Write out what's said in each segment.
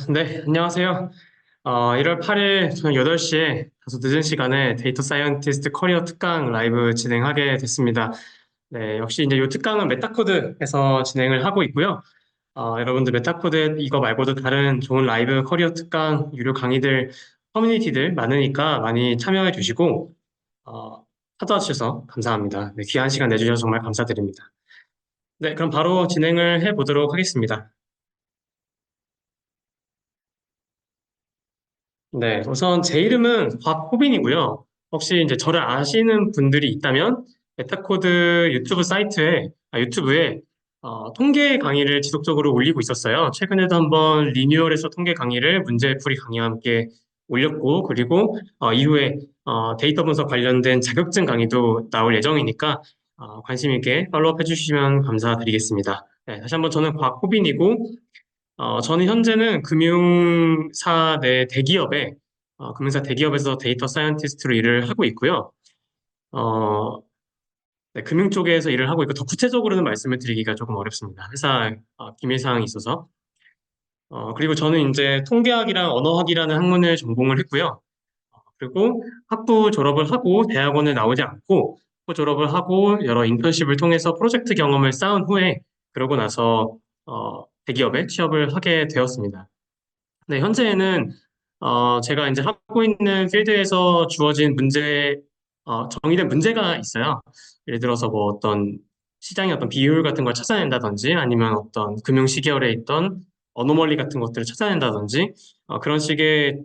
네, 안녕하세요. 1월 8일 저녁 8시에 다소 늦은 시간에 데이터 사이언티스트 커리어 특강 라이브 진행하게 됐습니다. 네, 역시 이제 이 특강은 메타코드에서 진행을 하고 있고요. 여러분들 메타코드 이거 말고도 다른 좋은 라이브 커리어 특강 유료 강의들 커뮤니티들 많으니까 많이 참여해 주시고 찾아와 주셔서 감사합니다. 네, 귀한 시간 내주셔서 정말 감사드립니다. 네, 그럼 바로 진행을 해 보도록 하겠습니다. 네, 우선 제 이름은 곽호빈이고요. 혹시 이제 저를 아시는 분들이 있다면 메타코드 유튜브 사이트에, 유튜브에 통계 강의를 지속적으로 올리고 있었어요. 최근에도 한번 리뉴얼해서 통계 강의를 문제풀이 강의와 함께 올렸고, 그리고 이후에 데이터 분석 관련된 자격증 강의도 나올 예정이니까 관심 있게 팔로우업 해주시면 감사드리겠습니다. 네, 다시 한번 저는 곽호빈이고, 저는 현재는 금융사 내 대기업에, 금융사 대기업에서 데이터 사이언티스트로 일을 하고 있고요. 어, 네, 금융 쪽에서 일을 하고 있고, 더 구체적으로는 말씀을 드리기가 조금 어렵습니다. 회사 기밀사항이 있어서. 그리고 저는 이제 통계학이랑 언어학이라는 학문을 전공을 했고요. 그리고 학부 졸업을 하고 대학원을 나오지 않고 학부 졸업을 하고 여러 인턴십을 통해서 프로젝트 경험을 쌓은 후에 그러고 나서 대기업에 취업을 하게 되었습니다. 네, 현재는 제가 이제 하고 있는 필드에서 주어진 정의된 문제가 있어요. 예를 들어서 뭐 어떤 시장의 어떤 비율 같은 걸 찾아낸다든지 아니면 어떤 금융 시계열에 있던 어노멀리 같은 것들을 찾아낸다든지 그런 식의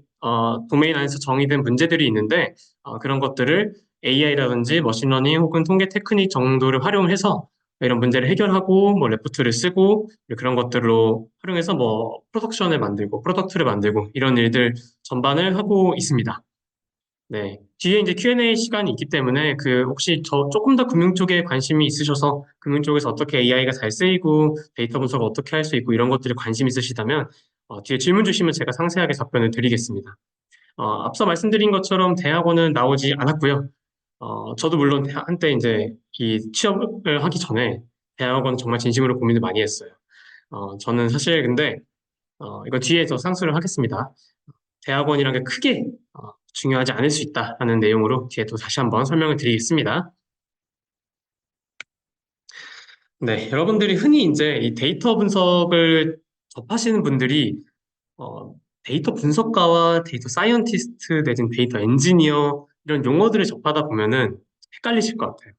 도메인 안에서 정의된 문제들이 있는데 그런 것들을 AI라든지 머신러닝 혹은 통계 테크닉 정도를 활용해서 이런 문제를 해결하고 뭐 레포트를 쓰고 그런 것들로 활용해서 뭐 프로덕션을 만들고 프로덕트를 만들고 이런 일들 전반을 하고 있습니다. 네. 뒤에 이제 Q&A 시간이 있기 때문에 그 혹시 저 조금 더 금융 쪽에 관심이 있으셔서 금융 쪽에서 어떻게 AI가 잘 쓰이고 데이터 분석을 어떻게 할 수 있고 이런 것들에 관심 있으시다면 뒤에 질문 주시면 제가 상세하게 답변을 드리겠습니다. 앞서 말씀드린 것처럼 대학원은 나오지 않았고요. 저도 물론 한때 이제 이 취업을 하기 전에 대학원 정말 진심으로 고민을 많이 했어요. 저는 사실 근데 이거 뒤에서 상수를 하겠습니다. 대학원이란 게 크게 중요하지 않을 수 있다 하는 내용으로 뒤에 또 다시 한번 설명을 드리겠습니다. 네, 여러분들이 흔히 이제 이 데이터 분석을 접하시는 분들이 데이터 분석가와 데이터 사이언티스트 내진 데이터 엔지니어 이런 용어들을 접하다 보면은 헷갈리실 것 같아요.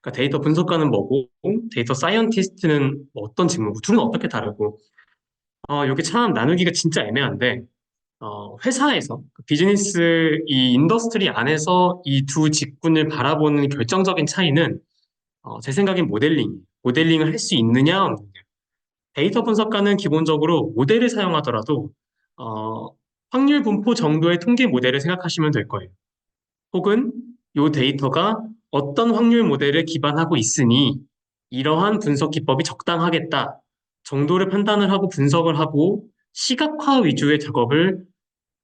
그러니까 데이터 분석가는 뭐고 데이터 사이언티스트는 뭐 어떤 직무고 둘은 어떻게 다르고 이게 참 나누기가 진짜 애매한데 회사에서 그 비즈니스 이 인더스트리 안에서 이 두 직군을 바라보는 결정적인 차이는 제 생각엔 모델링을 할 수 있느냐 없느냐. 데이터 분석가는 기본적으로 모델을 사용하더라도 어, 확률 분포 정도의 통계 모델을 생각하시면 될 거예요. 혹은 이 데이터가 어떤 확률 모델을 기반하고 있으니 이러한 분석 기법이 적당하겠다 정도를 판단을 하고 분석을 하고 시각화 위주의 작업을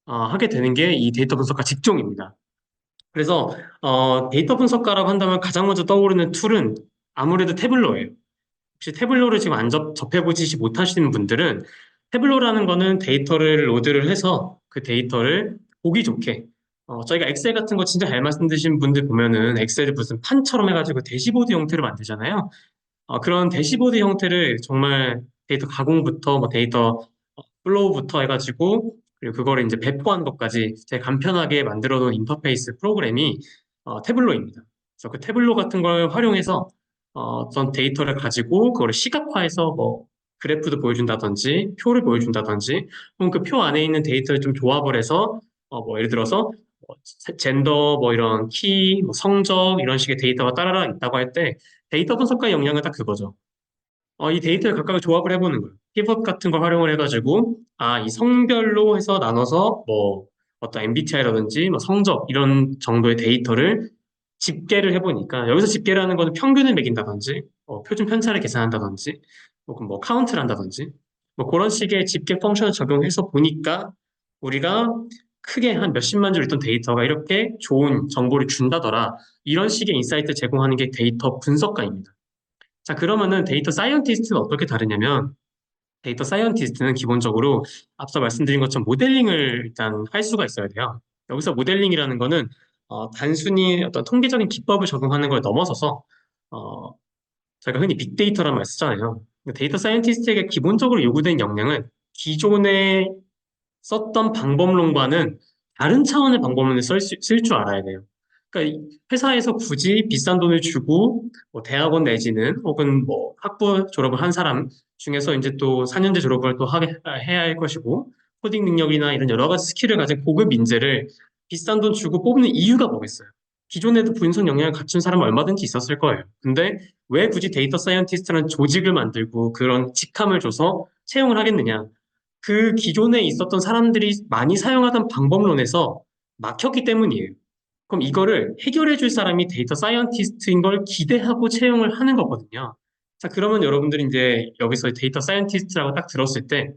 하게 되는 게 이 데이터 분석가 직종입니다. 그래서 데이터 분석가라고 한다면 가장 먼저 떠오르는 툴은 아무래도 태블로예요. 혹시 태블로를 지금 안 접해보지 못하시는 분들은 태블로라는 거는 데이터를 로드를 해서 그 데이터를 보기 좋게 저희가 엑셀 같은 거 진짜 잘 말씀드신 분들 보면은 엑셀을 무슨 판처럼 해가지고 대시보드 형태로 만들잖아요. 그런 대시보드 형태를 정말 데이터 가공부터 뭐 데이터 플로우부터 해가지고 그리고 그거를 이제 배포하는 것까지 되게 간편하게 만들어 놓은 인터페이스 프로그램이 태블로입니다. 그래서 그 태블로 같은 걸 활용해서 어떤 데이터를 가지고 그거를 시각화해서 뭐 그래프도 보여준다든지 표를 보여준다든지 혹은 그 표 안에 있는 데이터를 좀 조합을 해서 뭐 예를 들어서 뭐 젠더 뭐 이런 키, 뭐 성적 이런 식의 데이터가 따라라 있다고 할 때 데이터 분석가의 역량은 딱 그거죠. 이 데이터를 각각 조합을 해보는 거예요. 피벗 같은 걸 활용을 해가지고, 이 성별로 해서 나눠서 뭐 어떤 MBTI라든지 뭐 성적 이런 정도의 데이터를 집계를 해보니까 여기서 집계라는 거는 평균을 매긴다든지, 표준 편차를 계산한다든지, 혹은 뭐 카운트를 한다든지, 뭐 그런 식의 집계 펑션을 적용해서 보니까 우리가 크게 한 몇십만 줄 있던 데이터가 이렇게 좋은 정보를 준다더라. 이런 식의 인사이트 제공하는 게 데이터 분석가입니다. 자, 그러면은 데이터 사이언티스트는 어떻게 다르냐면, 데이터 사이언티스트는 기본적으로 앞서 말씀드린 것처럼 모델링을 일단 할 수가 있어야 돼요. 여기서 모델링이라는 거는 단순히 어떤 통계적인 기법을 적용하는 걸 넘어서서 어, 저희가 흔히 빅데이터라는 말 쓰잖아요. 데이터 사이언티스트에게 기본적으로 요구된 역량은 기존에 썼던 방법론과는 다른 차원의 방법론을 쓸 줄 알아야 돼요. 그러니까 이 회사에서 굳이 비싼 돈을 주고 뭐 대학원 내지는 혹은 뭐 학부 졸업을 한 사람 중에서 이제 또 4년제 졸업을 또 해야 할 것이고 코딩 능력이나 이런 여러 가지 스킬을 가진 고급 인재를 비싼 돈 주고 뽑는 이유가 뭐겠어요? 기존에도 분석 역량을 갖춘 사람은 얼마든지 있었을 거예요. 근데 왜 굳이 데이터 사이언티스트라는 조직을 만들고 그런 직함을 줘서 채용을 하겠느냐? 그 기존에 있었던 사람들이 많이 사용하던 방법론에서 막혔기 때문이에요. 그럼 이거를 해결해 줄 사람이 데이터 사이언티스트인 걸 기대하고 채용을 하는 거거든요. 자, 그러면 여러분들이 이제 여기서 데이터 사이언티스트라고 딱 들었을 때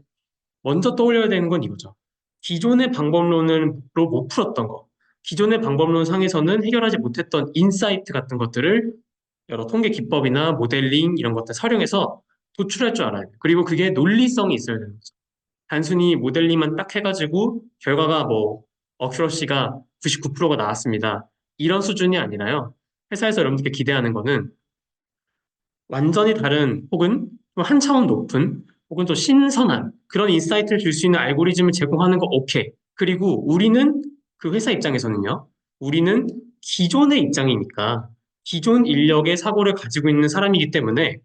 먼저 떠올려야 되는 건 이거죠. 기존의 방법론으로 못 풀었던 거. 기존의 방법론 상에서는 해결하지 못했던 인사이트 같은 것들을 여러 통계 기법이나 모델링 이런 것들 활용해서 도출할 줄 알아요. 그리고 그게 논리성이 있어야 되는 거죠. 단순히 모델링만 딱 해가지고 결과가 뭐 어큐러시가 99%가 나왔습니다. 이런 수준이 아니라요. 회사에서 여러분들께 기대하는 거는 완전히 다른 혹은 한 차원 높은 혹은 또 신선한 그런 인사이트를 줄 수 있는 알고리즘을 제공하는 거 오케이. 그리고 우리는 그 회사 입장에서는요. 우리는 기존의 입장이니까 기존 인력의 사고를 가지고 있는 사람이기 때문에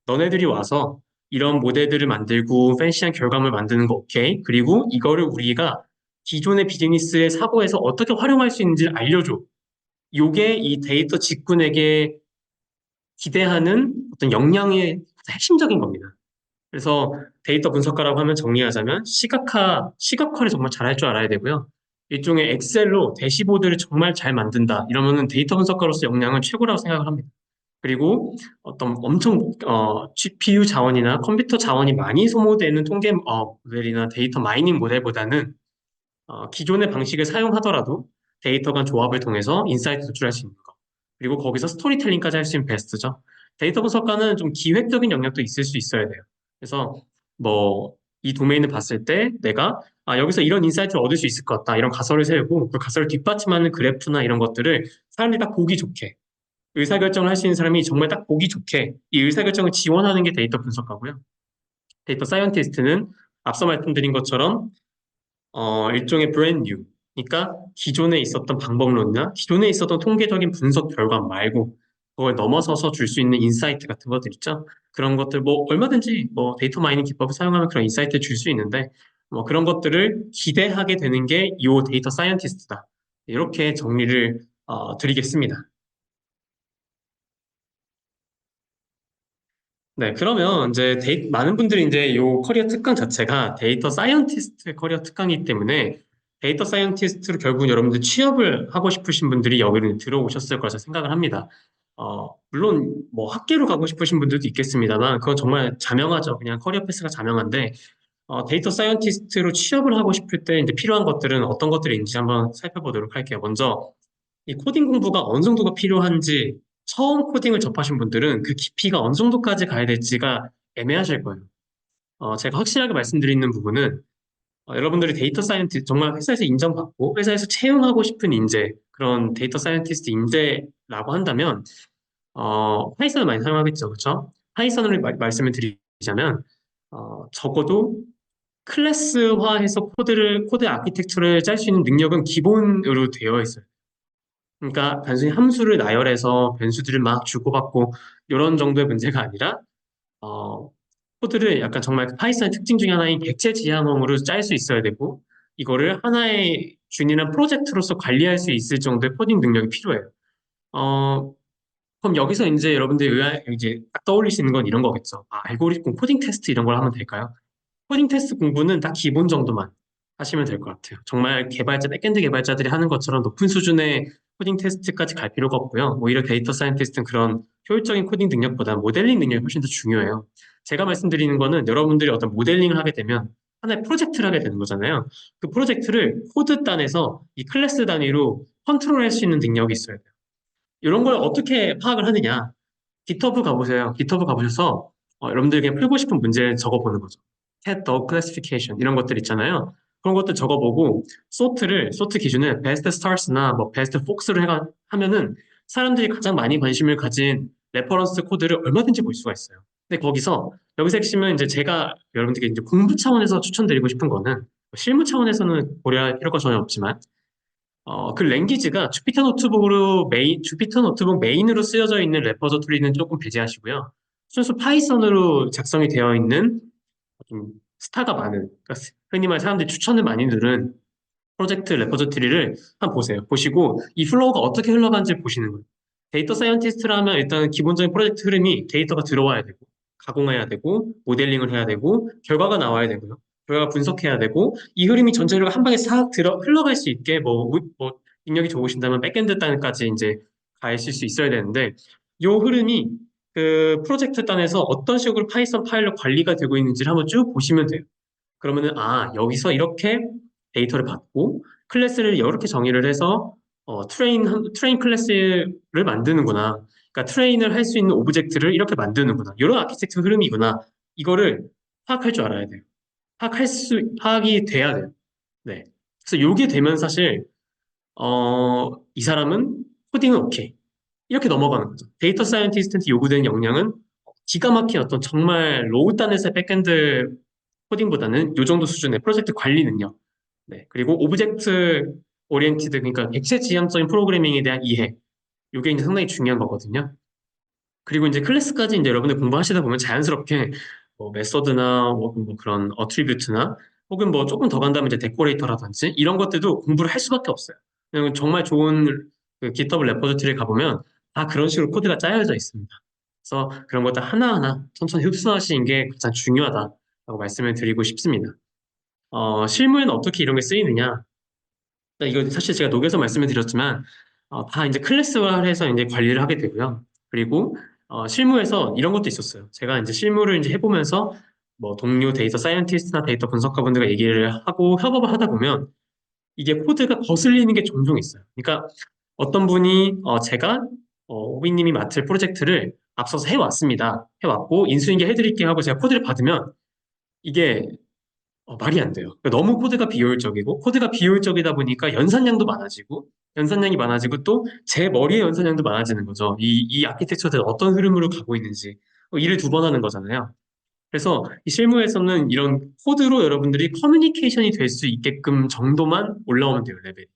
너네들이 와서 이런 모델들을 만들고 팬시한 결과물 만드는 거 오케이. 그리고 이거를 우리가 기존의 비즈니스의 사고에서 어떻게 활용할 수 있는지를 알려줘. 요게 이 데이터 직군에게 기대하는 어떤 역량의 핵심적인 겁니다. 그래서 데이터 분석가라고 하면 정리하자면 시각화를 정말 잘할 줄 알아야 되고요. 일종의 엑셀로 대시보드를 정말 잘 만든다. 이러면은 데이터 분석가로서 역량은 최고라고 생각을 합니다. 그리고 어떤 엄청 GPU 자원이나 컴퓨터 자원이 많이 소모되는 통계 모델이나 데이터 마이닝 모델보다는 기존의 방식을 사용하더라도 데이터 간 조합을 통해서 인사이트 도출할 수 있는 거. 그리고 거기서 스토리텔링까지 할 수 있는 베스트죠. 데이터 분석가는 좀 기획적인 영역도 있을 수 있어야 돼요. 그래서 뭐 이 도메인을 봤을 때 내가 여기서 이런 인사이트를 얻을 수 있을 것 같다. 이런 가설을 세우고 그 가설을 뒷받침하는 그래프나 이런 것들을 사람들이 딱 보기 좋게 의사결정을 할 수 있는 사람이 정말 딱 보기 좋게 이 의사결정을 지원하는 게 데이터 분석가고요. 데이터 사이언티스트는 앞서 말씀드린 것처럼 일종의 브랜드 뉴. 그러니까 기존에 있었던 방법론이나 기존에 있었던 통계적인 분석 결과 말고 그걸 넘어서서 줄 수 있는 인사이트 같은 것들 있죠. 그런 것들 뭐 얼마든지 뭐 데이터 마이닝 기법을 사용하면 그런 인사이트를 줄 수 있는데 뭐 그런 것들을 기대하게 되는 게 이 데이터 사이언티스트다. 이렇게 정리를 드리겠습니다. 네, 그러면 이제 많은 분들이 이제 이 커리어 특강 자체가 데이터 사이언티스트 커리어 특강이기 때문에 데이터 사이언티스트로 결국 여러분들 취업을 하고 싶으신 분들이 여기를 들어오셨을 거라 생각을 합니다. 물론 뭐 학계로 가고 싶으신 분들도 있겠습니다만 그건 정말 자명하죠. 그냥 커리어 패스가 자명한데 데이터 사이언티스트로 취업을 하고 싶을 때 이제 필요한 것들은 어떤 것들인지 한번 살펴보도록 할게요. 먼저 이 코딩 공부가 어느 정도가 필요한지 처음 코딩을 접하신 분들은 그 깊이가 어느 정도까지 가야 될지가 애매하실 거예요. 제가 확실하게 말씀드리는 부분은 여러분들이 데이터 사이언티스트 정말 회사에서 인정받고 회사에서 채용하고 싶은 인재 그런 데이터 사이언티스트 인재라고 한다면 파이썬을 많이 사용하겠죠, 그렇죠? 파이썬을 말씀을 드리자면 적어도 클래스화해서 코드 아키텍처를 짤 수 있는 능력은 기본으로 되어 있어요. 그러니까 단순히 함수를 나열해서 변수들을 막 주고받고 이런 정도의 문제가 아니라 어, 코드를 약간 정말 그 파이썬의 특징 중에 하나인 객체 지향형으로 짤 수 있어야 되고 이거를 하나의 균일한 프로젝트로서 관리할 수 있을 정도의 코딩 능력이 필요해요. 어, 그럼 여기서 이제 여러분들이 이제 딱 떠올릴 수 있는 건 이런 거겠죠. 알고리즘 코딩 테스트 이런 걸 하면 될까요? 코딩 테스트 공부는 딱 기본 정도만 하시면 될 것 같아요. 정말 백엔드 개발자들이 하는 것처럼 높은 수준의 코딩 테스트까지 갈 필요가 없고요. 오히려 데이터 사이언티스트는 그런 효율적인 코딩 능력보다 모델링 능력이 훨씬 더 중요해요. 제가 말씀드리는 거는 여러분들이 어떤 모델링을 하게 되면 하나의 프로젝트를 하게 되는 거잖아요. 그 프로젝트를 코드 단에서 이 클래스 단위로 컨트롤할 수 있는 능력이 있어야 돼요. 이런 걸 어떻게 파악을 하느냐? GitHub 가보세요. GitHub 가보셔서 여러분들이 그냥 풀고 싶은 문제를 적어보는 거죠. cat dog classification 이런 것들 있잖아요. 그런 것들 적어보고 소트 기준을 best stars나 뭐 best fox로 하면은 사람들이 가장 많이 관심을 가진 레퍼런스 코드를 얼마든지 볼 수가 있어요. 근데 여기서 핵심은 이제 제가 여러분들께 이제 공부 차원에서 추천드리고 싶은 거는 실무 차원에서는 고려할 필요가 전혀 없지만 그 랭귀지가 주피터 노트북 메인으로 쓰여져 있는 레퍼저토리는 조금 배제하시고요. 순수 파이썬으로 작성이 되어 있는 좀 스타가 많은, 그러니까 흔히 말 사람들이 추천을 많이 누른 프로젝트 레퍼저토리를 한번 보세요. 보시고 이 플로우가 어떻게 흘러가는지 보시는 거예요. 데이터 사이언티스트라면 일단 기본적인 프로젝트 흐름이 데이터가 들어와야 되고, 가공해야 되고, 모델링을 해야 되고, 결과가 나와야 되고요. 결과 분석해야 되고, 이 흐름이 전체적으로 한 방에 싹 흘러갈 수 있게 능력이 좋으신다면 백엔드 단까지 이제 가실 수 있어야 되는데, 이 흐름이 그 프로젝트 단에서 어떤 식으로 파이썬 파일로 관리가 되고 있는지를 한번 쭉 보시면 돼요. 그러면은 여기서 이렇게 데이터를 받고 클래스를 이렇게 정의를 해서 트레인 클래스를 만드는구나. 그러니까 트레인을 할 수 있는 오브젝트를 이렇게 만드는구나. 이런 아키텍처 흐름이구나. 이거를 파악할 줄 알아야 돼요. 파악이 돼야 돼요. 네. 그래서 요게 되면 사실 이 사람은 코딩은 오케이. 이렇게 넘어가는 거죠. 데이터 사이언티스트한테 요구되는 역량은 기가 막힌 어떤 정말 로우 단에서의 백엔드 코딩보다는 요 정도 수준의 프로젝트 관리 능력. 네. 그리고 오브젝트 오리엔티드, 그러니까 객체 지향적인 프로그래밍에 대한 이해. 이게 이제 상당히 중요한 거거든요. 그리고 이제 클래스까지 이제 여러분들 공부하시다 보면 자연스럽게 뭐 메서드나 뭐 그런 어트리뷰트나 혹은 뭐 조금 더 간다면 이제 데코레이터라든지 이런 것들도 공부를 할 수밖에 없어요. 왜냐면 정말 좋은 그 GitHub 레포지토리에 가보면 다 그런 식으로 코드가 짜여져 있습니다. 그래서 그런 것들 하나하나 천천히 흡수하시는 게 가장 중요하다라고 말씀을 드리고 싶습니다. 실무에는 어떻게 이런 게 쓰이느냐? 이거 사실 제가 녹여서 말씀을 드렸지만 다 이제 클래스화해서 이제 관리를 하게 되고요. 그리고 실무에서 이런 것도 있었어요. 제가 이제 실무를 이제 해보면서 뭐 동료 데이터 사이언티스트나 데이터 분석가분들과 얘기를 하고 협업을 하다 보면 이게 코드가 거슬리는 게 종종 있어요. 그러니까 어떤 분이 제가 호비님이 맡을 프로젝트를 앞서서 해왔습니다. 해왔고 인수인계 해드릴게요 하고 제가 코드를 받으면 이게 말이 안 돼요. 그러니까 너무 코드가 비효율적이고, 코드가 비효율적이다 보니까 연산량이 많아지고 또 제 머리의 연산량도 많아지는 거죠. 이 아키텍처들 어떤 흐름으로 가고 있는지. 일을 두 번 하는 거잖아요. 그래서 이 실무에서는 이런 코드로 여러분들이 커뮤니케이션이 될 수 있게끔 정도만 올라오면 돼요, 레벨이.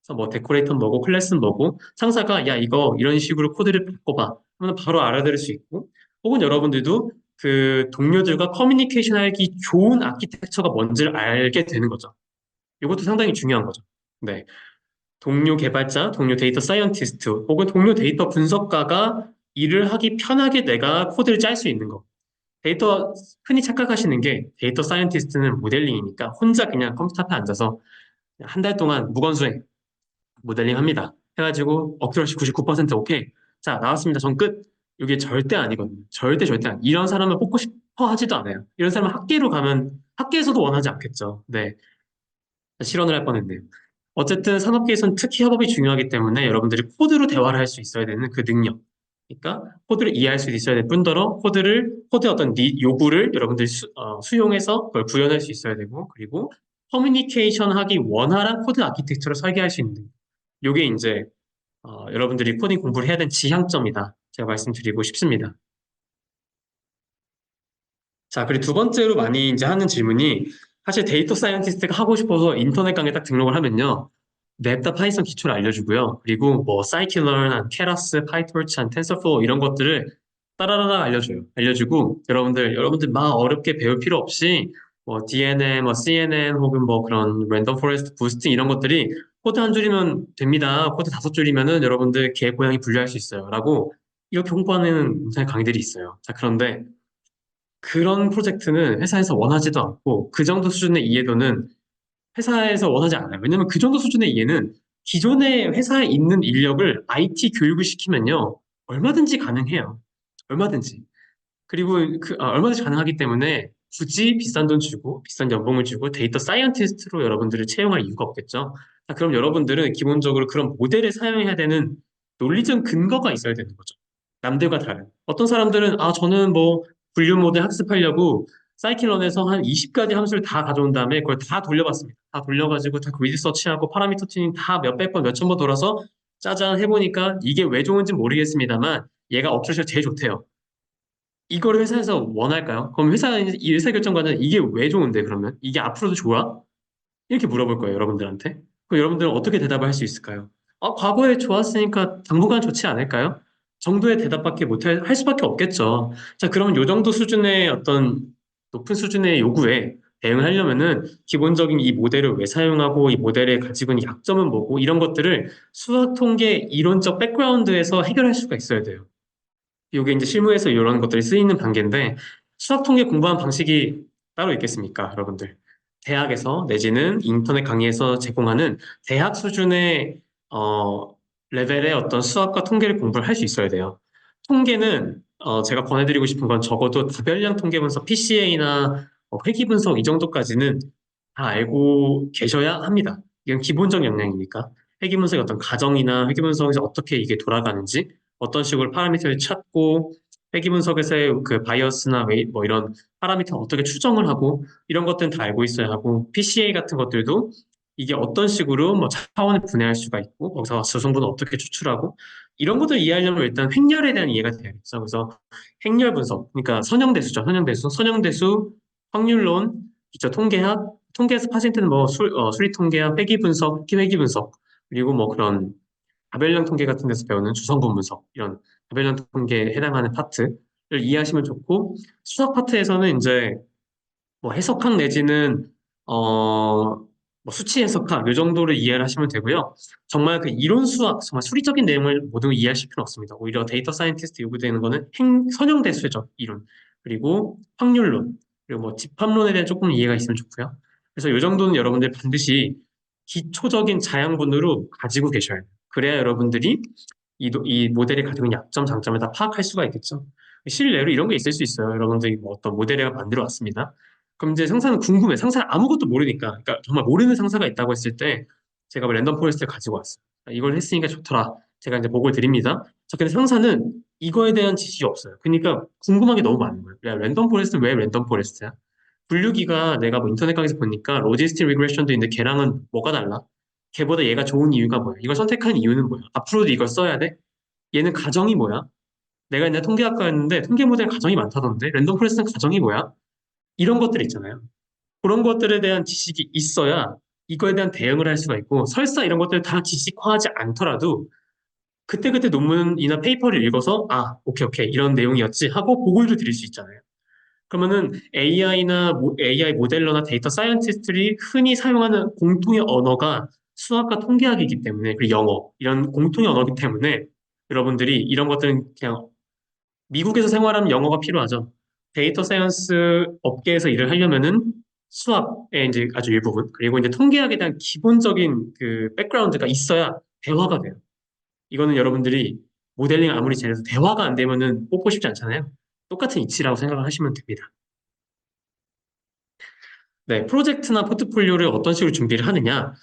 그래서 뭐 데코레이터는 뭐고, 클래스는 뭐고, 상사가 야, 이거 이런 식으로 코드를 바꿔봐. 하면 바로 알아들을 수 있고, 혹은 여러분들도 그 동료들과 커뮤니케이션 하기 좋은 아키텍처가 뭔지를 알게 되는 거죠. 이것도 상당히 중요한 거죠. 네. 동료 개발자, 동료 데이터 사이언티스트, 혹은 동료 데이터 분석가가 일을 하기 편하게 내가 코드를 짤 수 있는 거. 흔히 착각하시는 게 데이터 사이언티스트는 모델링이니까 혼자 그냥 컴퓨터 앞에 앉아서 한 달 동안 무건수행 모델링 합니다. 해가지고 어큐러시 99% 오케이. 자, 나왔습니다. 전 끝. 이게 절대 아니거든요. 절대 아니. 이런 사람을 뽑고 싶어 하지도 않아요. 이런 사람은 학계로 가면 학계에서도 원하지 않겠죠. 네. 실언을 할 뻔했네요. 어쨌든 산업계에서는 특히 협업이 중요하기 때문에 여러분들이 코드로 대화를 할 수 있어야 되는 그 능력. 그러니까 코드를 이해할 수 있어야 될 뿐더러 코드의 어떤 요구를 여러분들이 수용해서 그걸 구현할 수 있어야 되고, 그리고 커뮤니케이션 하기 원활한 코드 아키텍처를 설계할 수 있는. 요게 이제 여러분들이 코딩 공부를 해야 되는 지향점이다. 제가 말씀드리고 싶습니다. 자, 그리고 두 번째로 많이 이제 하는 질문이 사실 데이터 사이언티스트가 하고 싶어서 인터넷 강의 딱 등록을 하면요. 냅다 파이썬 기초를 알려주고요. 그리고 뭐 scikit-learn, keras, pytorch, tensorflow 이런 것들을 따라라라 알려줘요. 알려주고 여러분들 막 어렵게 배울 필요 없이 뭐 DNN, 뭐 CNN 혹은 뭐 그런 랜덤 포레스트 부스팅 이런 것들이 코드 한 줄이면 됩니다. 코드 다섯 줄이면은 여러분들 개 고양이 분류할 수 있어요. 라고 이렇게 홍보하는 인터넷 강의들이 있어요. 자, 그런데 그런 프로젝트는 회사에서 원하지도 않고 그 정도 수준의 이해도는 회사에서 원하지 않아요. 왜냐면 그 정도 수준의 이해는 기존의 회사에 있는 인력을 IT 교육을 시키면요. 얼마든지 가능해요. 얼마든지. 그리고 얼마든지 가능하기 때문에 굳이 비싼 돈 주고 비싼 연봉을 주고 데이터 사이언티스트로 여러분들을 채용할 이유가 없겠죠. 자, 그럼 여러분들은 기본적으로 그런 모델을 사용해야 되는 논리적 근거가 있어야 되는 거죠. 남들과 다른. 어떤 사람들은 저는 뭐 분류 모델 학습하려고 사이클론에서 한 20가지 함수를 다 가져온 다음에 그걸 다 돌려봤습니다. 다 돌려가지고 다 그리드 서치하고 파라미터 튜닝 다 몇백 번, 몇천 번 돌아서 짜잔 해보니까 이게 왜 좋은지 모르겠습니다만 얘가 업체에서 제일 좋대요. 이거를 회사에서 원할까요? 그럼 이 의사결정관은 이게 왜 좋은데 그러면? 이게 앞으로도 좋아? 이렇게 물어볼 거예요, 여러분들한테. 그럼 여러분들은 어떻게 대답을 할 수 있을까요? 과거에 좋았으니까 당분간 좋지 않을까요? 정도의 대답밖에 할 수밖에 없겠죠. 자, 그러면 요 정도 수준의 어떤 높은 수준의 요구에 대응을 하려면은 기본적인 이 모델을 왜 사용하고 이 모델에 가지고 있는 약점은 뭐고 이런 것들을 수학 통계 이론적 백그라운드에서 해결할 수가 있어야 돼요. 이게 이제 실무에서 이런 것들이 쓰이는 단계인데 수학 통계 공부하는 방식이 따로 있겠습니까, 여러분들? 대학에서 내지는 인터넷 강의에서 제공하는 대학 수준의 어, 레벨의 어떤 수학과 통계를 공부를 할 수 있어야 돼요. 통계는 제가 권해드리고 싶은 건 적어도 다별량 통계 분석, PCA나 회귀 분석 이 정도까지는 다 알고 계셔야 합니다. 이건 기본적 역량이니까. 회귀 분석의 어떤 가정이나 회귀 분석에서 어떻게 이게 돌아가는지, 어떤 식으로 파라미터를 찾고, 회귀 분석에서의 그 바이어스나 뭐 이런 파라미터 어떻게 추정을 하고, 이런 것들은 다 알고 있어야 하고, PCA 같은 것들도 이게 어떤 식으로 뭐 차원을 분해할 수가 있고, 거기서 저성분을 어떻게 추출하고, 이런 것들 이해하려면 일단 횡렬에 대한 이해가 돼야겠죠. 그래서 횡렬 분석, 그러니까 선형대수죠. 선형대수, 확률론, 기초 통계학, 통계에서 파생되는 뭐 수리 통계학, 회귀 분석, 회귀 분석, 그리고 뭐 그런 다별량 통계 같은 데서 배우는 주성분 분석, 이런 다별량 통계에 해당하는 파트를 이해하시면 좋고, 수학 파트에서는 이제 뭐 해석학 내지는 뭐 수치 해석학 이 정도를 이해를 하시면 되고요. 정말 그 이론 수학, 정말 수리적인 내용을 모두 이해하실 필요는 없습니다. 오히려 데이터 사이언티스트 요구되는 거는 선형대수적 이론, 그리고 확률론, 그리고 뭐 집합론에 대한 조금 이해가 있으면 좋고요. 그래서 이 정도는 여러분들 반드시 기초적인 자양분으로 가지고 계셔야 돼요. 그래야 여러분들이 이 모델이 가지고 있는 약점, 장점을 다 파악할 수가 있겠죠. 실례로 이런 게 있을 수 있어요. 여러분들이 뭐 어떤 모델을 만들어 왔습니다. 그럼 이제 상사는 궁금해. 상사는 아무것도 모르니까. 그러니까 정말 모르는 상사가 있다고 했을 때 제가 뭐 랜덤 포레스트를 가지고 왔어요. 이걸 했으니까 좋더라. 제가 이제 보고를 드립니다. 자, 근데 상사는 이거에 대한 지식이 없어요. 그러니까 궁금한 게 너무 많은 거예요. 야, 랜덤 포레스트는 왜 랜덤 포레스트야? 분류기가 내가 뭐 인터넷 강의에서 보니까 로지스틱 리그레션도 있는데 걔랑은 뭐가 달라? 걔보다 얘가 좋은 이유가 뭐야? 이걸 선택한 이유는 뭐야? 앞으로도 이걸 써야 돼? 얘는 가정이 뭐야? 내가 옛날 통계학과였는데 통계 모델 가정이 많다던데 랜덤 포레스트는 가정이 뭐야? 이런 것들 있잖아요. 그런 것들에 대한 지식이 있어야 이거에 대한 대응을 할 수가 있고 설사 이런 것들을 다 지식화하지 않더라도 그때그때 논문이나 페이퍼를 읽어서 오케이 오케이 이런 내용이었지 하고 보고를 드릴 수 있잖아요. 그러면은 AI 모델러나 데이터 사이언티스트들이 흔히 사용하는 공통의 언어가 수학과 통계학이기 때문에 그리고 영어 이런 공통의 언어이기 때문에 여러분들이 이런 것들은 그냥 미국에서 생활하면 영어가 필요하죠. 데이터 사이언스 업계에서 일을 하려면은 수학의 이제 아주 일부분, 그리고 이제 통계학에 대한 기본적인 그 백그라운드가 있어야 대화가 돼요. 이거는 여러분들이 모델링 아무리 잘해도 대화가 안 되면은 뽑고 싶지 않잖아요. 똑같은 이치라고 생각을 하시면 됩니다. 네, 프로젝트나 포트폴리오를 어떤 식으로 준비를 하느냐.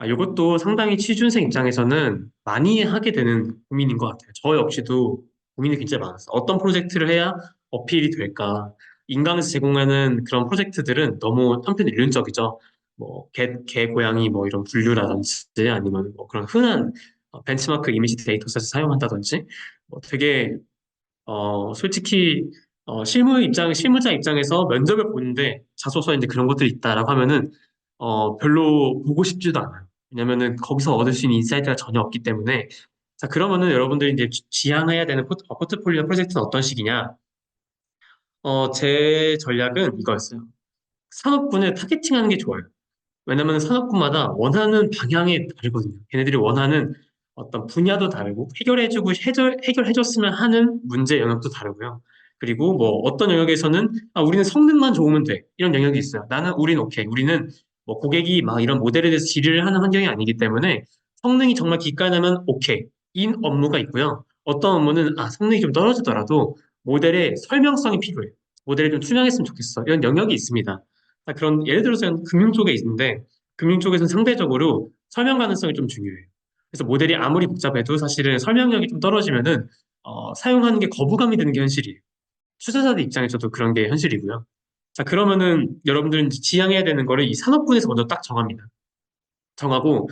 이것도 상당히 취준생 입장에서는 많이 하게 되는 고민인 것 같아요. 저 역시도 고민이 굉장히 많았어요. 어떤 프로젝트를 해야 어필이 될까? 인강에서 제공하는 그런 프로젝트들은 너무 한편 일률적이죠. 뭐, 고양이 뭐 이런 분류라든지 아니면 뭐 그런 흔한 벤치마크 이미지 데이터셋을 사용한다든지 뭐 되게 솔직히, 실무자 입장에서 면접을 보는데 자소서에 이제 그런 것들이 있다라고 하면은, 별로 보고 싶지도 않아요. 왜냐면은 거기서 얻을 수 있는 인사이트가 전혀 없기 때문에. 자, 그러면은 여러분들이 이제 지향해야 되는 포트폴리오 프로젝트는 어떤 식이냐? 제 전략은 이거였어요. 산업군을 타겟팅하는 게 좋아요. 왜냐면 산업군마다 원하는 방향이 다르거든요. 걔네들이 원하는 어떤 분야도 다르고 해결해줬으면 하는 문제 영역도 다르고요. 그리고 뭐 어떤 영역에서는 우리는 성능만 좋으면 돼. 이런 영역이 있어요. 우린 오케이. 우리는 뭐 고객이 막 이런 모델에 대해서 질의를 하는 환경이 아니기 때문에 성능이 정말 기깔나면 오케이. 인 업무가 있고요. 어떤 업무는 성능이 좀 떨어지더라도 모델의 설명성이 필요해. 모델이 좀 투명했으면 좋겠어. 이런 영역이 있습니다. 그런 예를 들어서 금융 쪽에 있는데 금융 쪽에서는 상대적으로 설명 가능성이 좀 중요해요. 그래서 모델이 아무리 복잡해도 사실은 설명력이 좀 떨어지면은 사용하는 게 거부감이 드는 게 현실이에요. 투자자들 입장에서도 그런 게 현실이고요. 자, 그러면은 여러분들은 이제 지향해야 되는 거를 이 산업군에서 먼저 딱 정합니다. 정하고,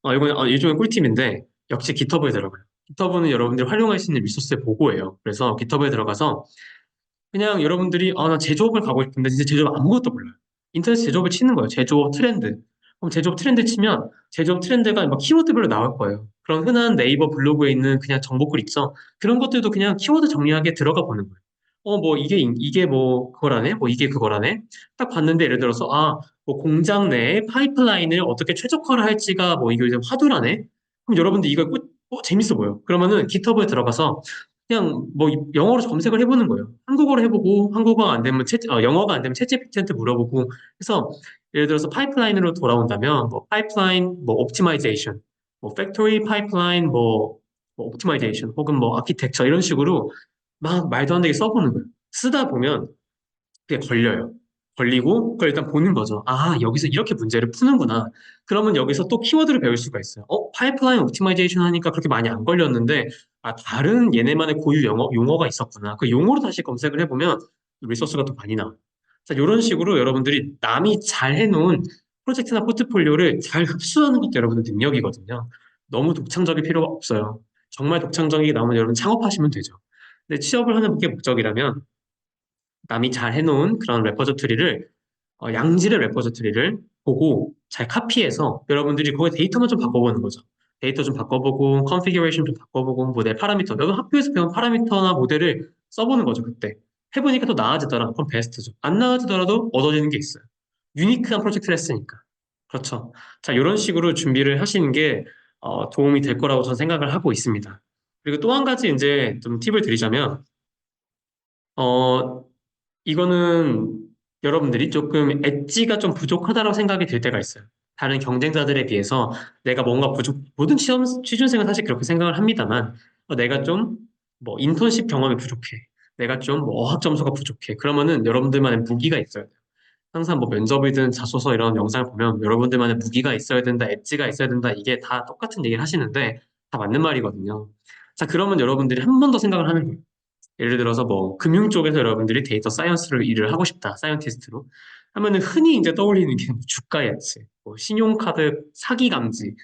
이건 요즘에 꿀팁인데, 역시 GitHub에 들어가요. GitHub는 여러분들이 활용할 수 있는 리소스의 보고예요. 그래서 GitHub에 들어가서 그냥 여러분들이 나 제조업을 가고 싶은데 진짜 제조업 아무것도 몰라요. 인터넷 제조업을 치는 거예요. 제조업 트렌드. 그럼 제조업 트렌드 치면 제조업 트렌드가 막 키워드별로 나올 거예요. 그런 흔한 네이버 블로그에 있는 그냥 정보글 있죠. 그런 것들도 그냥 키워드 정리하게 들어가 보는 거예요. 뭐 이게 뭐 그거라네? 뭐 이게 그거라네? 딱 봤는데 예를 들어서 뭐 공장 내 파이프라인을 어떻게 최적화를 할지가 뭐 이게 이제 화두라네? 그럼 여러분들 이거 재밌어 보여. 그러면은 깃허브에 들어가서 그냥 뭐 영어로 검색을 해보는 거예요. 한국어로 해보고 한국어가 안 되면 영어가 안 되면 챗GPT한테 물어보고 그래서 예를 들어서 파이프라인으로 돌아온다면 뭐 파이프라인 뭐 옵티마이제이션, 뭐 팩토리 파이프라인 뭐 옵티마이제이션 혹은 뭐 아키텍처 이런 식으로 막 말도 안 되게 써보는 거예요. 쓰다 보면 그게 걸려요. 걸리고 그걸 일단 보는 거죠. 여기서 이렇게 문제를 푸는구나. 그러면 여기서 또 키워드를 배울 수가 있어요. 파이프라인 옵티마이제이션 하니까 그렇게 많이 안 걸렸는데 다른 얘네만의 고유 용어가 있었구나. 그 용어로 다시 검색을 해보면 리소스가 더 많이 나와요. 자, 이런 식으로 여러분들이 남이 잘 해놓은 프로젝트나 포트폴리오를 잘 흡수하는 것도 여러분들 능력이거든요. 너무 독창적일 필요가 없어요. 정말 독창적이게 나오면 여러분 창업하시면 되죠. 근데 취업을 하는 게 목적이라면 남이 잘 해놓은 그런 레퍼토리를 양질의 레퍼토리를 보고 잘 카피해서 여러분들이 거기 데이터만 좀 바꿔보는 거죠. 데이터 좀 바꿔보고 컨피규레이션 좀 바꿔보고 모델 파라미터 여기 학교에서 배운 파라미터나 모델을 써보는 거죠. 그때 해보니까 또 나아지더라. 그럼 베스트죠. 안 나아지더라도 얻어지는 게 있어요. 유니크한 프로젝트를 했으니까. 그렇죠. 자, 이런 식으로 준비를 하시는 게 도움이 될 거라고 저는 생각을 하고 있습니다. 그리고 또 한 가지 이제 좀 팁을 드리자면 어, 이거는 여러분들이 조금 엣지가 좀 부족하다고 생각이 들 때가 있어요. 다른 경쟁자들에 비해서 내가 뭔가 모든 취준생은 사실 그렇게 생각을 합니다만, 내가 좀 뭐 인턴십 경험이 부족해. 내가 좀 뭐 어학 점수가 부족해. 그러면은 여러분들만의 무기가 있어요. 항상 뭐 면접이든 자소서 이런 영상을 보면 여러분들만의 무기가 있어야 된다, 엣지가 있어야 된다, 이게 다 똑같은 얘기를 하시는데 다 맞는 말이거든요. 자, 그러면 여러분들이 한 번 더 생각을 하는 거예요. 예를 들어서 뭐 금융 쪽에서 여러분들이 데이터 사이언스를 일을 하고 싶다, 사이언티스트로 하면은 흔히 이제 떠올리는 게 주가 예측, 뭐 신용카드 사기 감지,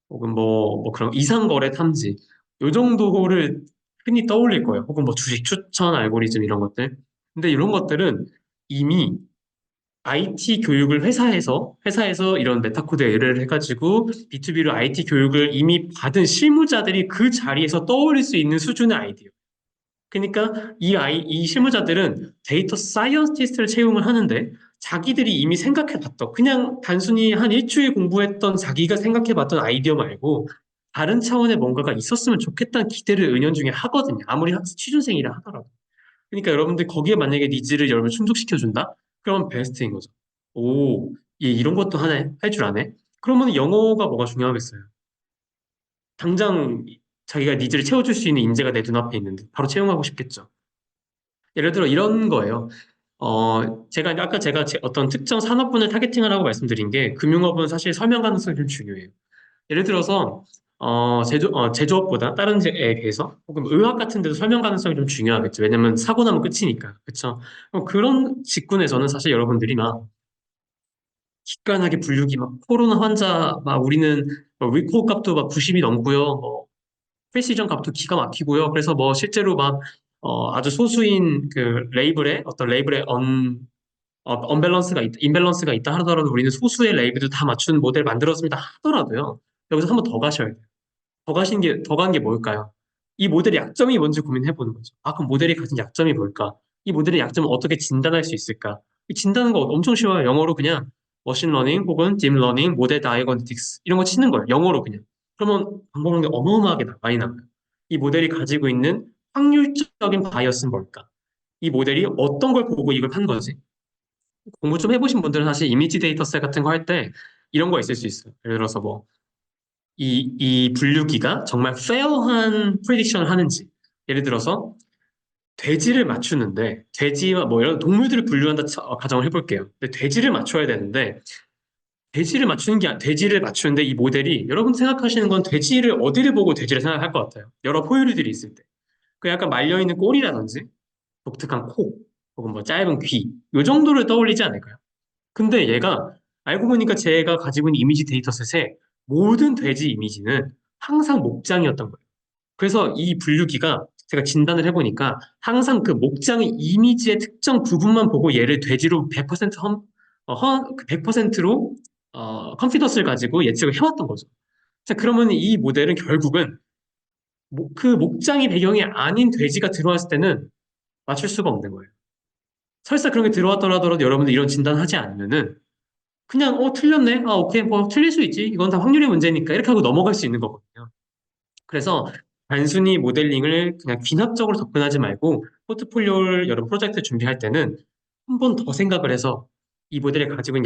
혹은 뭐 그런 이상거래 탐지, 요 정도를 흔히 떠올릴 거예요. 혹은 뭐 주식 추천 알고리즘 이런 것들. 근데 이런 것들은 이미 IT 교육을 회사에서 이런 메타코드 L을 해가지고 B2B로 IT 교육을 이미 받은 실무자들이 그 자리에서 떠올릴 수 있는 수준의 아이디어. 그러니까 이 실무자들은 데이터 사이언티스트를 채용을 하는데 자기들이 이미 생각해봤던 그냥 단순히 한 일주일 공부했던 자기가 생각해봤던 아이디어 말고 다른 차원의 뭔가가 있었으면 좋겠다는 기대를 은연중에 하거든요. 아무리 취준생이라 하더라도. 그러니까 여러분들 거기에 만약에 니즈를 여러분 충족시켜준다? 그러면 베스트인 거죠. 오, 얘 이런 것도 하네? 할 줄 아네? 그러면 영어가 뭐가 중요하겠어요? 당장 자기가 니즈를 채워줄 수 있는 인재가 내 눈앞에 있는데 바로 채용하고 싶겠죠. 예를 들어 이런 거예요. 제가 아까 제가 어떤 특정 산업군을 타겟팅을 하고 말씀드린 게 금융업은 사실 설명 가능성이 좀 중요해요. 예를 들어서 제조업보다 다른 데에 비해서 혹은 의학 같은 데도 설명 가능성이 좀 중요하겠죠. 왜냐면 사고 나면 끝이니까. 그렇죠? 그런 직군에서는 사실 여러분들이 막 기깔나게 분류기 막 코로나 환자 막 우리는 리코어 값도 막 90이 넘고요. 뭐 프리시전 값도 기가 막히고요. 그래서 뭐 실제로 막 아주 소수인 그 레이블에 인밸런스가 있다 하더라도 우리는 소수의 레이블도 다 맞춘 모델 만들었습니다 하더라도요. 여기서 한 번 더 가셔야 돼요. 더 간 게 뭘까요? 이 모델의 약점이 뭔지 고민해 보는 거죠. 그럼 모델이 가진 약점이 뭘까? 이 모델의 약점을 어떻게 진단할 수 있을까? 이 진단하는 거 엄청 쉬워요. 영어로 그냥 머신러닝 혹은 딥러닝, 모델 다이어건틱스 이런 거 치는 거예요. 영어로 그냥. 그러면 방법론이 어마어마하게 많이 나와요. 이 모델이 가지고 있는 확률적인 바이어스는 뭘까? 이 모델이 어떤 걸 보고 이걸 판 거지? 공부 좀 해보신 분들은 사실 이미지 데이터셋 같은 거 할 때 이런 거 있을 수 있어요. 예를 들어서 뭐 이 분류기가 정말 페어한 프리딕션을 하는지. 예를 들어서 돼지를 맞추는데 돼지와 뭐 이런 동물들을 분류한다 가정을 해볼게요. 근데 돼지를 맞춰야 되는데 돼지를 맞추는데 이 모델이 여러분 생각하시는 건 돼지를 어디를 보고 돼지를 생각할 것 같아요. 여러 포유류들이 있을 때. 그 약간 말려있는 꼬리라든지 독특한 코. 혹은 뭐 짧은 귀, 요 정도를 떠올리지 않을까요? 근데 얘가 알고 보니까 제가 가지고 있는 이미지 데이터셋에 모든 돼지 이미지는 항상 목장이었던 거예요. 그래서 이 분류기가 제가 진단을 해보니까 항상 그 목장의 이미지의 특정 부분만 보고 얘를 돼지로 100% 그 100%로 컨피던스를 가지고 예측을 해왔던 거죠. 자, 그러면 이 모델은 결국은 그 목장이 배경이 아닌 돼지가 들어왔을 때는 맞출 수가 없는 거예요. 설사 그런 게 들어왔더라도 여러분들 이런 진단하지 않으면은 그냥 틀렸네. 아, 오케이. 뭐 틀릴 수 있지. 이건 다 확률의 문제니까 이렇게 하고 넘어갈 수 있는 거거든요. 그래서 단순히 모델링을 그냥 귀납적으로 접근하지 말고 포트폴리오를 여러 프로젝트 준비할 때는 한 번 더 생각을 해서 이 모델이 가지고 있는